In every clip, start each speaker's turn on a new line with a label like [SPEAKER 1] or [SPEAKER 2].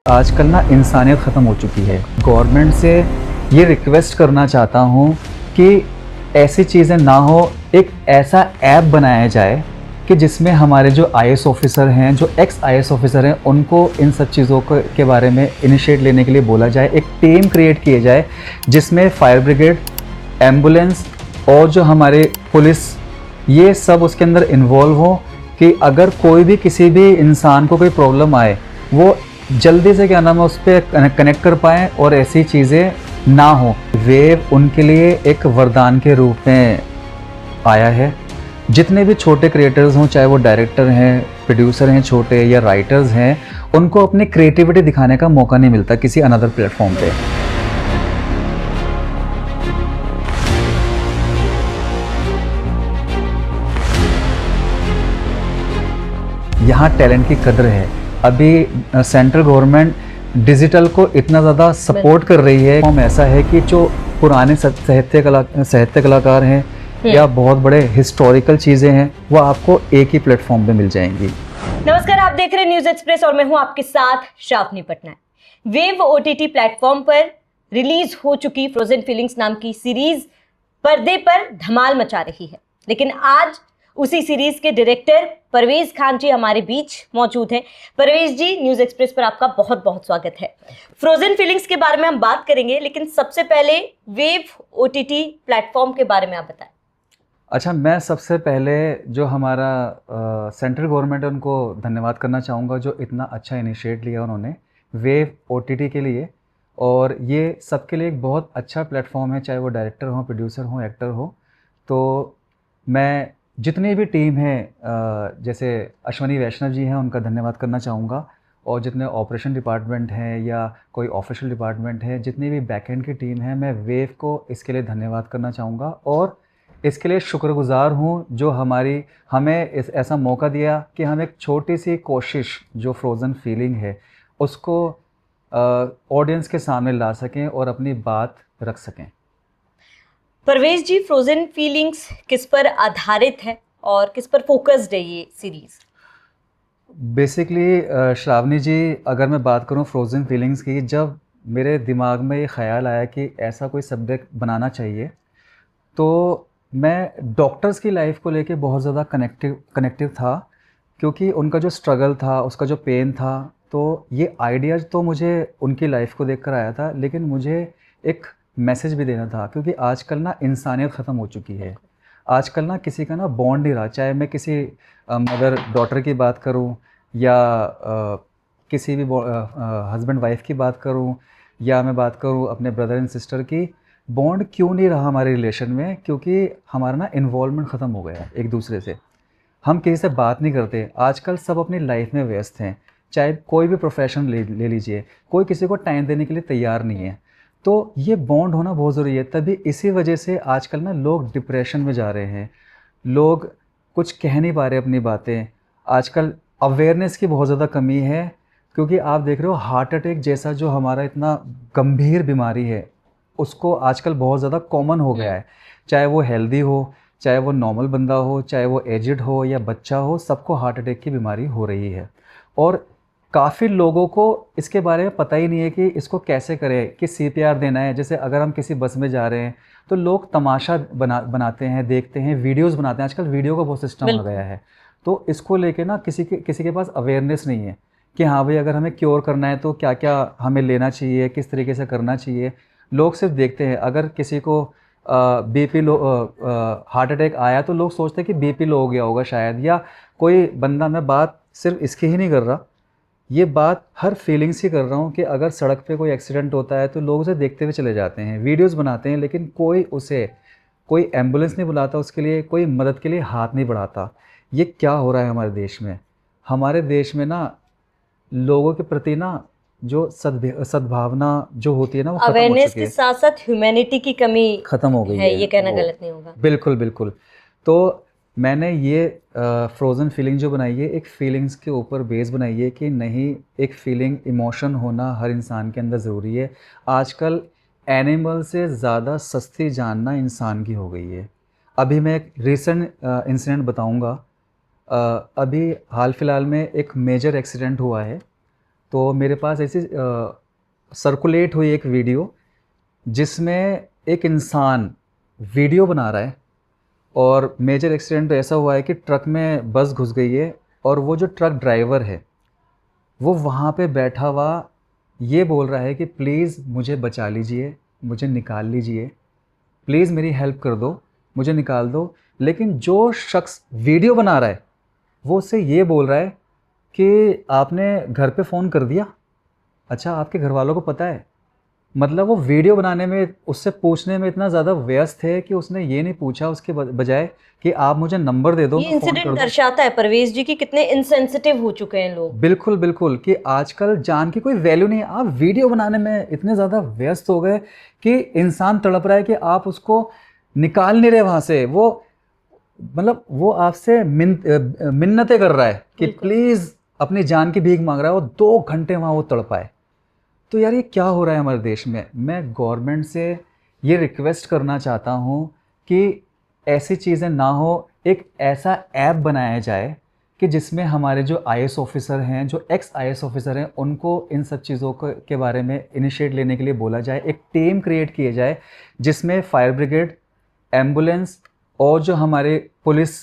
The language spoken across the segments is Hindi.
[SPEAKER 1] आजकल ना इंसानियत ख़त्म हो चुकी है। गवर्नमेंट से ये रिक्वेस्ट करना चाहता हूँ कि ऐसी चीज़ें ना हो, एक ऐसा ऐप बनाया जाए कि जिसमें हमारे जो आईएएस ऑफ़िसर हैं, जो एक्स आईएएस ऑफ़िसर हैं, उनको इन सब चीज़ों के बारे में इनिशिएट लेने के लिए बोला जाए। एक टीम क्रिएट किए जाए जिसमें फायर ब्रिगेड, एम्बुलेंस और जो हमारे पुलिस, ये सब उसके अंदर इन्वॉल्व हो कि अगर कोई भी किसी भी इंसान को कोई प्रॉब्लम आए, वो जल्दी से क्या नाम है उस पर कनेक्ट कर पाएँ और ऐसी चीज़ें ना हो। वेव उनके लिए एक वरदान के रूप में आया है। जितने भी छोटे क्रिएटर्स हों, चाहे वो डायरेक्टर हैं, प्रोड्यूसर हैं छोटे या राइटर्स हैं, उनको अपनी क्रिएटिविटी दिखाने का मौका नहीं मिलता किसी अनदर प्लेटफॉर्म पे। यहाँ टैलेंट की कदर है। अभी सेंट्रल गवर्नमेंट डिजिटल को इतना ज़्यादा सपोर्ट कर रही है। फॉर्म ऐसा है कि जो पुराने साहित्य कलाकार हैं या बहुत बड़े हिस्टोरिकल चीज़ें हैं, वो आपको एक ही प्लेटफॉर्म पे मिल जाएंगी।
[SPEAKER 2] नमस्कार, आप देख रहे हैं न्यूज एक्सप्रेस और मैं हूं आपके साथ Shravani Patnaik. Wave OTT platform पर रिलीज हो चुकी फ्रोजन फीलिंग्स नाम की सीरीज पर्दे पर धमाल मचा रही है, लेकिन आज उसी सीरीज के डायरेक्टर परवेज खान जी हमारे बीच मौजूद हैं। परवेज जी, न्यूज एक्सप्रेस पर आपका बहुत बहुत स्वागत है। फ्रोजन फीलिंग्स के बारे में हम बात करेंगे, लेकिन सबसे पहले वेव ओटीटी प्लेटफॉर्म के बारे में आप बताएं।
[SPEAKER 1] अच्छा, मैं सबसे पहले जो हमारा सेंट्रल गवर्नमेंट है उनको धन्यवाद करना चाहूँगा, जो इतना अच्छा इनिशिएट लिया उन्होंने वेव ओटीटी के लिए। और ये सबके लिए एक बहुत अच्छा प्लेटफॉर्म है, चाहे वो डायरेक्टर हो, प्रोड्यूसर हो, एक्टर हो। तो मैं जितनी भी टीम है, जैसे अश्वनी वैष्णव जी हैं, उनका धन्यवाद करना चाहूँगा। और जितने ऑपरेशन डिपार्टमेंट हैं या कोई ऑफिशियल डिपार्टमेंट है, जितनी भी बैकएंड की टीम है, मैं वेव को इसके लिए धन्यवाद करना चाहूँगा और इसके लिए शुक्रगुज़ार हूँ जो हमें ऐसा मौका दिया कि हम एक छोटी सी कोशिश जो फ्रोज़न फीलिंग है उसको ऑडियंस के सामने ला सकें और अपनी बात रख सकें।
[SPEAKER 2] परवेज जी, फ्रोजन फीलिंग्स किस पर आधारित है और किस पर फोकस्ड है ये सीरीज?
[SPEAKER 1] बेसिकली श्रावणी जी, अगर मैं बात करूं फ्रोज़न फीलिंग्स की, जब मेरे दिमाग में ये ख़्याल आया कि ऐसा कोई सब्जेक्ट बनाना चाहिए, तो मैं डॉक्टर्स की लाइफ को लेके बहुत ज़्यादा कनेक्टिव था, क्योंकि उनका जो स्ट्रगल था, उसका जो पेन था, तो ये आइडियाज़ तो मुझे उनकी लाइफ को देखकर आया था, लेकिन मुझे एक मैसेज भी देना था, क्योंकि आजकल ना इंसानियत ख़त्म हो चुकी है। आजकल ना किसी का ना बॉन्ड नहीं रहा, चाहे मैं किसी मदर डॉटर की बात करूं या किसी भी हस्बैंड वाइफ की बात करूं, या मैं बात करूं अपने ब्रदर एंड सिस्टर की। बॉन्ड क्यों नहीं रहा हमारे रिलेशन में? क्योंकि हमारा ना इन्वॉल्वमेंट ख़त्म हो गया है एक दूसरे से। हम किसी से बात नहीं करते। आजकल सब अपनी लाइफ में व्यस्त हैं, चाहे कोई भी प्रोफेशन ले लीजिए, कोई किसी को टाइम देने के लिए तैयार नहीं है। तो ये बॉन्ड होना बहुत ज़रूरी है। तभी इसी वजह से आजकल ना लोग डिप्रेशन में जा रहे हैं, लोग कुछ कह नहीं पा रहे अपनी बातें। आजकल अवेयरनेस की बहुत ज़्यादा कमी है, क्योंकि आप देख रहे हो हार्ट अटैक जैसा जो हमारा इतना गंभीर बीमारी है, उसको आजकल बहुत ज़्यादा कॉमन हो गया है। चाहे वो हेल्दी हो, चाहे वो नॉर्मल बंदा हो, चाहे वो एजिड हो या बच्चा हो, सबको हार्ट अटैक की बीमारी हो रही है। और काफ़ी लोगों को इसके बारे में पता ही नहीं है कि इसको कैसे करें, कि सीपीआर देना है। जैसे अगर हम किसी बस में जा रहे हैं तो लोग तमाशा बनाते हैं, देखते हैं, वीडियोस बनाते हैं। आजकल वीडियो का बहुत सिस्टम हो गया है। तो इसको लेके ना किसी के पास अवेयरनेस नहीं है कि हाँ भाई, अगर हमें क्योर करना है तो क्या क्या हमें लेना चाहिए, किस तरीके से करना चाहिए। लोग सिर्फ देखते हैं। अगर किसी को बीपी लो, हार्ट अटैक आया, तो लोग सोचते हैं कि बीपी लो हो गया होगा शायद, या कोई बंदा, मैं बात सिर्फ इसकी ही नहीं कर रहा, ये बात हर फीलिंग्स की कर रहा हूँ कि अगर सड़क पे कोई एक्सीडेंट होता है तो लोग उसे देखते हुए चले जाते हैं, वीडियोस बनाते हैं, लेकिन कोई एम्बुलेंस नहीं बुलाता, उसके लिए कोई मदद के लिए हाथ नहीं बढ़ाता। ये क्या हो रहा है हमारे देश में? हमारे देश में ना लोगों के प्रति ना जो सद्भावना जो होती है ना, वो खत्म हो
[SPEAKER 2] अवेयरनेस
[SPEAKER 1] चुकी
[SPEAKER 2] के
[SPEAKER 1] है,
[SPEAKER 2] साथ साथ ह्यूमैनिटी की कमी
[SPEAKER 1] ख़त्म हो गई
[SPEAKER 2] है, ये कहना
[SPEAKER 1] वो।
[SPEAKER 2] गलत नहीं होगा।
[SPEAKER 1] बिल्कुल बिल्कुल। तो मैंने ये फ्रोज़न फीलिंग जो बनाई है, एक फीलिंग्स के ऊपर बेस बनाई है कि नहीं, एक फीलिंग, इमोशन होना हर इंसान के अंदर ज़रूरी है। आजकल एनिमल से ज़्यादा सस्ती जान ना इंसान की हो गई है। अभी मैं एक रीसेंट इंसिडेंट बताऊंगा। अभी हाल फिलहाल में एक मेजर एक्सीडेंट हुआ है। तो मेरे पास ऐसी सर्कुलेट हुई एक वीडियो जिसमें एक इंसान वीडियो बना रहा है और मेजर एक्सीडेंट ऐसा हुआ है कि ट्रक में बस घुस गई है और वो जो ट्रक ड्राइवर है वो वहाँ पे बैठा हुआ ये बोल रहा है कि प्लीज़ मुझे बचा लीजिए, मुझे निकाल लीजिए, प्लीज़ मेरी हेल्प कर दो, मुझे निकाल दो। लेकिन जो शख्स वीडियो बना रहा है वो उससे ये बोल रहा है कि आपने घर पे फ़ोन कर दिया? अच्छा, आपके घर वालों को पता है? मतलब वो वीडियो बनाने में, उससे पूछने में इतना ज़्यादा व्यस्त है कि उसने ये नहीं पूछा उसके बजाय कि आप मुझे नंबर दे दो,
[SPEAKER 2] ये
[SPEAKER 1] मैं फ़ोन कर
[SPEAKER 2] इंसिडेंट
[SPEAKER 1] दूं।
[SPEAKER 2] दर्शाता है परवेज जी कि कितने इनसेंसिटिव हो चुके हैं लोग।
[SPEAKER 1] बिल्कुल बिल्कुल, कि आजकल जान की कोई वैल्यू नहीं है। आप वीडियो बनाने में इतने ज़्यादा व्यस्त हो गए कि इंसान तड़प रहा है कि आप उसको निकाल नहीं रहे वहाँ से। वो मतलब वो आपसे मिन्नतें कर रहा है कि
[SPEAKER 2] बिल्कुल।
[SPEAKER 1] प्लीज़ अपनी जान की भीख मांग रहा है, वो 2 घंटे वहाँ वो तड़पा है। तो यार ये क्या हो रहा है हमारे देश में? मैं गवर्नमेंट से ये रिक्वेस्ट करना चाहता हूँ कि ऐसी चीज़ें ना हो, एक ऐसा ऐप बनाया जाए कि जिसमें हमारे जो आईएएस ऑफिसर हैं, जो एक्स आईएएस ऑफिसर हैं, उनको इन सब चीज़ों के बारे में इनिशिएट लेने के लिए बोला जाए। एक टीम क्रिएट किए जाए जिसमें फायर ब्रिगेड, एम्बुलेंस और जो हमारे पुलिस,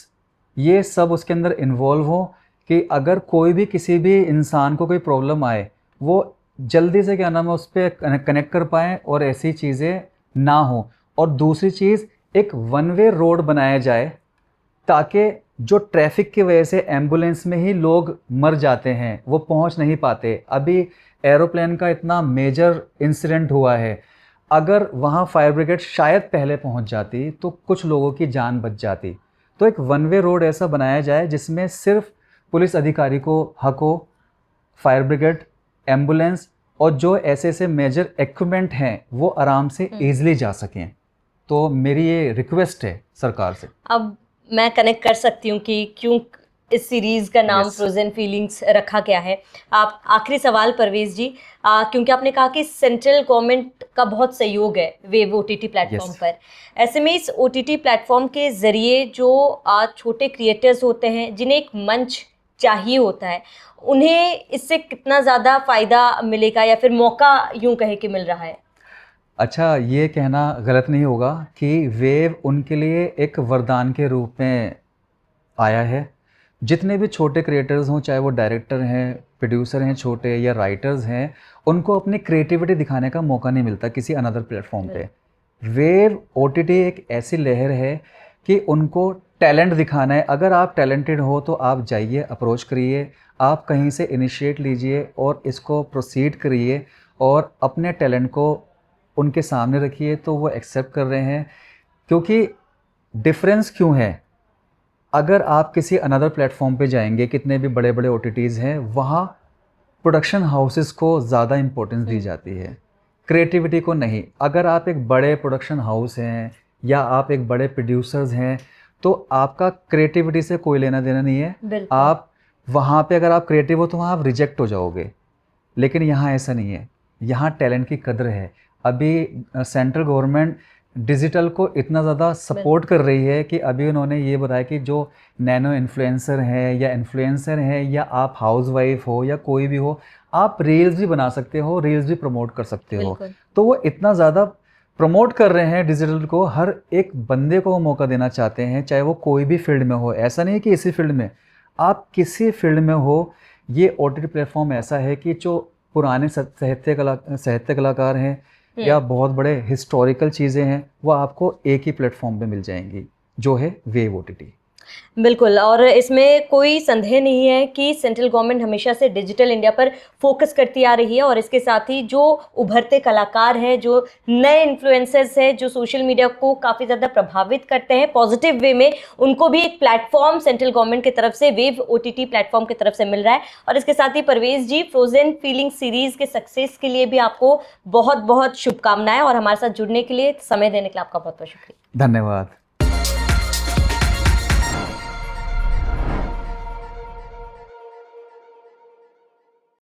[SPEAKER 1] ये सब उसके अंदर इन्वॉल्व हो कि अगर कोई भी किसी भी इंसान को कोई प्रॉब्लम आए वो जल्दी से क्या नाम है उस पर कनेक्ट कर पाएँ और ऐसी चीज़ें ना हो। और दूसरी चीज़, एक वन वे रोड बनाया जाए ताकि जो ट्रैफिक की वजह से एम्बुलेंस में ही लोग मर जाते हैं, वो पहुंच नहीं पाते। अभी एरोप्लेन का इतना मेजर इंसिडेंट हुआ है, अगर वहाँ फायर ब्रिगेड शायद पहले पहुंच जाती तो कुछ लोगों की जान बच जाती। तो एक वन वे रोड ऐसा बनाया जाए जिसमें सिर्फ पुलिस अधिकारी को हक हो, फायर ब्रिगेड, एम्बुलेंस और जो ऐसे ऐसे मेजर इक्विपमेंट हैं वो आराम से ईजिली जा सकें। तो मेरी ये रिक्वेस्ट है सरकार से।
[SPEAKER 2] अब मैं कनेक्ट कर सकती हूँ कि क्यों इस सीरीज का नाम
[SPEAKER 1] Yes.
[SPEAKER 2] फ्रोजन फीलिंग्स रखा गया है। आप आखिरी सवाल परवेज जी, क्योंकि आपने कहा कि सेंट्रल गवर्नमेंट का बहुत सहयोग है वेव ओटीटी प्लेटफॉर्म
[SPEAKER 1] Yes.
[SPEAKER 2] पर। ऐसे में इस ओटीटी प्लेटफॉर्म के जरिए जो छोटे क्रिएटर्स होते हैं जिन्हें एक मंच चाहिए होता है, उन्हें इससे कितना ज़्यादा फ़ायदा मिलेगा या फिर मौका यूं कहे कि मिल रहा है?
[SPEAKER 1] अच्छा, ये कहना गलत नहीं होगा कि वेव उनके लिए एक वरदान के रूप में आया है। जितने भी छोटे क्रिएटर्स हों, चाहे वो डायरेक्टर हैं, प्रोड्यूसर हैं छोटे या राइटर्स हैं, उनको अपनी क्रिएटिविटी दिखाने का मौका नहीं मिलता किसी अनदर प्लेटफॉर्म पे। वेव ओटीटी एक ऐसी लहर है कि उनको टैलेंट दिखाना है। अगर आप टैलेंटेड हो तो आप जाइए, अप्रोच करिए, आप कहीं से इनिशिएट लीजिए और इसको प्रोसीड करिए और अपने टैलेंट को उनके सामने रखिए तो वो एक्सेप्ट कर रहे हैं। क्योंकि डिफरेंस क्यों है, अगर आप किसी अनदर प्लेटफॉर्म पे जाएंगे, कितने भी बड़े बड़े ओटीटीज़ हैं, वहाँ प्रोडक्शन हाउसेस को ज़्यादा इम्पोर्टेंस दी जाती है, क्रिएटिविटी को नहीं। अगर आप एक बड़े प्रोडक्शन हाउस हैं या आप एक बड़े प्रोड्यूसर्स हैं तो आपका क्रिएटिविटी से कोई लेना देना नहीं है। आप वहाँ पे अगर आप क्रिएटिव हो तो वहाँ आप रिजेक्ट हो जाओगे। लेकिन यहाँ ऐसा नहीं है, यहाँ टैलेंट की कदर है। अभी सेंट्रल गवर्नमेंट डिजिटल को इतना ज़्यादा सपोर्ट कर रही है कि अभी उन्होंने ये बताया कि जो नैनो इन्फ्लुएंसर हैं या इन्फ्लुएंसर हैं या आप हाउसवाइफ हो या कोई भी हो, आप रील्स भी बना सकते हो, रील्स भी प्रमोट कर सकते हो। तो वो इतना ज़्यादा प्रमोट कर रहे हैं डिजिटल को, हर एक बंदे को वो मौका देना चाहते हैं, चाहे वो कोई भी फील्ड में हो। ऐसा नहीं है कि इसी फील्ड में, आप किसी फील्ड में हो, ये ओटीटी प्लेटफॉर्म ऐसा है कि जो पुराने साहित्य कलाकार हैं या बहुत बड़े हिस्टोरिकल चीज़ें हैं, वो आपको एक ही प्लेटफॉर्म पे मिल जाएंगी, जो है वेव ओटीटी।
[SPEAKER 2] बिल्कुल, और इसमें कोई संदेह नहीं है कि सेंट्रल गवर्नमेंट हमेशा से डिजिटल इंडिया पर फोकस करती आ रही है और इसके साथ ही जो उभरते कलाकार हैं, जो नए इन्फ्लुएंसर्स हैं, जो सोशल मीडिया को काफ़ी ज़्यादा प्रभावित करते हैं पॉजिटिव वे में, उनको भी एक प्लेटफॉर्म सेंट्रल गवर्नमेंट की तरफ से, वेव ओटीटी प्लेटफॉर्म की तरफ से मिल रहा है। और इसके साथ ही परवेज जी, फ्रोजन फीलिंग सीरीज़ के सक्सेस के लिए भी आपको बहुत बहुत शुभकामनाएं और हमारे साथ जुड़ने के लिए, समय देने के लिए आपका बहुत बहुत शुक्रिया।
[SPEAKER 1] धन्यवाद।